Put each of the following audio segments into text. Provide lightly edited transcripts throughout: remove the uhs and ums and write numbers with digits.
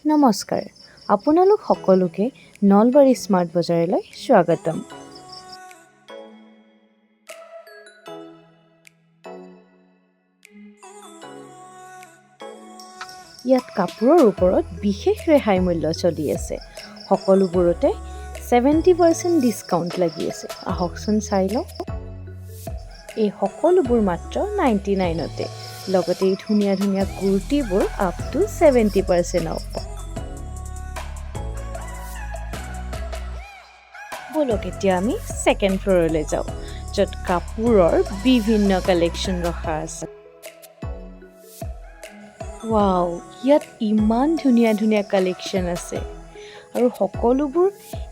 নমস্কাৰ, আপোনালোক সকলোকে নলবাৰী স্মাৰ্ট বজাৰলৈ স্বাগতম। ইয়াত কাপোৰৰ ওপৰত বিশেষ ৰেহাই মূল্য চলি আছে। সকলোবোৰতে 70% ডিছকাউণ্ট লাগি আছে। আহকচোন চাই লওঁ। এই সকলোবোৰ মাত্ৰ 99তে। লগতে এই ধুনীয়া ধুনীয়া কুৰ্তিবোৰ আপ টু 70% অফ। বলক এতিয়া আমি ছেকেণ্ড ফ্ল'ৰলৈ যাওঁ, য'ত কাপোৰৰ বিভিন্ন কালেকশ্যন ৰখা আছে। ৱাও, ইয়াত ইমান ধুনীয়া ধুনীয়া কালেকশ্যন আছে আৰু সকলোবোৰ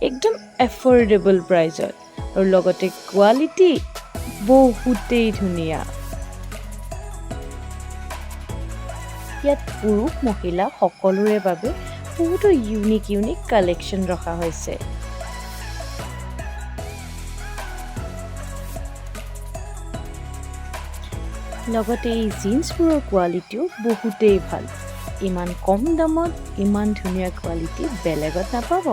একদম এফৰ্ডেবল প্ৰাইজত, আৰু লগতে কোৱালিটি বহুতেই ধুনীয়া। ইয়াত পুৰুষ মহিলা সকলোৰে বাবে বহুতো ইউনিক কালেকশ্যন ৰখা হৈছে। লগতে এই জিন্সবোৰৰ কোৱালিটিও বহুতেই ভাল। ইমান কম দামত ইমান ধুনীয়া কোৱালিটি বেলেগত নাপাব।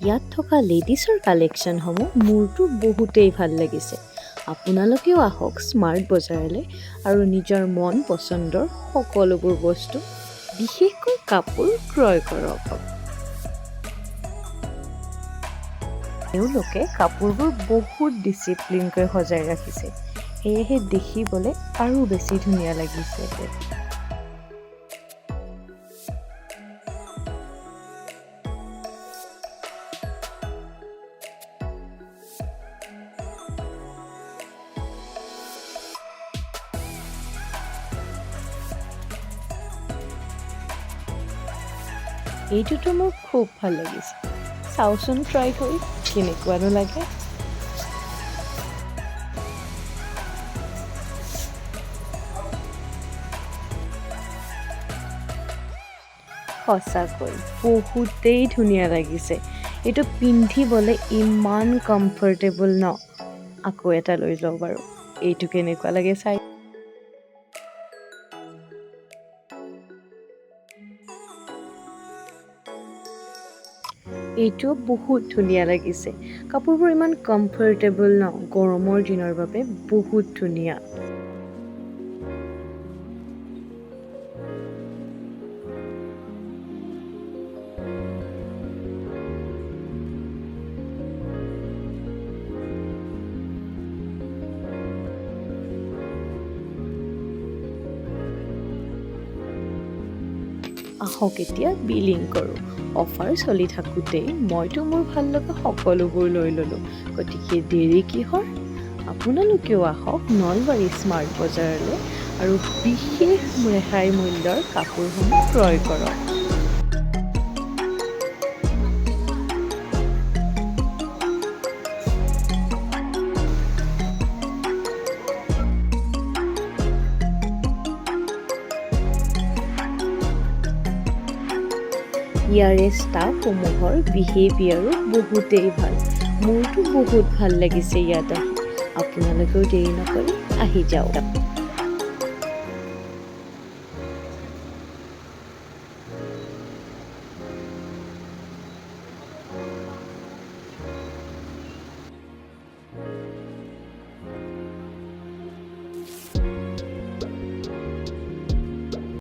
ইয়াত থকা লেডিছৰ কালেকশ্যনসমূহ মোৰতো বহুতেই ভাল লাগিছে। আপোনালোকেও আহক স্মাৰ্ট বজাৰলৈ আৰু নিজৰ মন পচন্দৰ সকলোবোৰ বস্তু, বিশেষকৈ কাপোৰ ক্ৰয় কৰক। তেওঁলোকে কাপোৰবোৰ বহুত ডিচিপ্লিনকৈ সজাই ৰাখিছে, সেয়েহে দেখিবলৈ আৰু বেছি ধুনীয়া লাগিছে। এইটোতো মোৰ খুব ভাল লাগিছে। চাওচোন ট্ৰাই কৰি কেনেকুৱানো লাগে। সঁচাকৈ বহুতেই ধুনীয়া লাগিছে। এইটো পিন্ধিবলৈ ইমান কমফৰ্টেবল ন। আকৌ এটা লৈ লওঁ বাৰু, এইটো কেনেকুৱা লাগে চাই। এইটো বহুত ধুনীয়া লাগিছে। কাপোৰবোৰ ইমান কমফৰ্টেবল ন, গৰমৰ দিনৰ বাবে বহুত ধুনীয়া। আহক এতিয়া বিলিং কৰোঁ। অফাৰ চলি থাকোঁতেই মইতো মোৰ ভাল লগা সকলোবোৰ লৈ ল'লোঁ, গতিকে দেৰি কিহৰ? আপোনালোকেও আহক নলবাৰী স্মাৰ্ট বজাৰলৈ আৰু বিশেষ ৰেহাই মূল্যৰ কাপোৰসমূহ ক্ৰয় কৰক। ইয়াৰে ষ্টাফসমূহৰ বিহেভিয়াৰো বহুতেই ভাল। মোৰতো বহুত ভাল লাগিছে ইয়াত আহি। আপোনালোকেও দেৰি নকৰি আহি যাওক।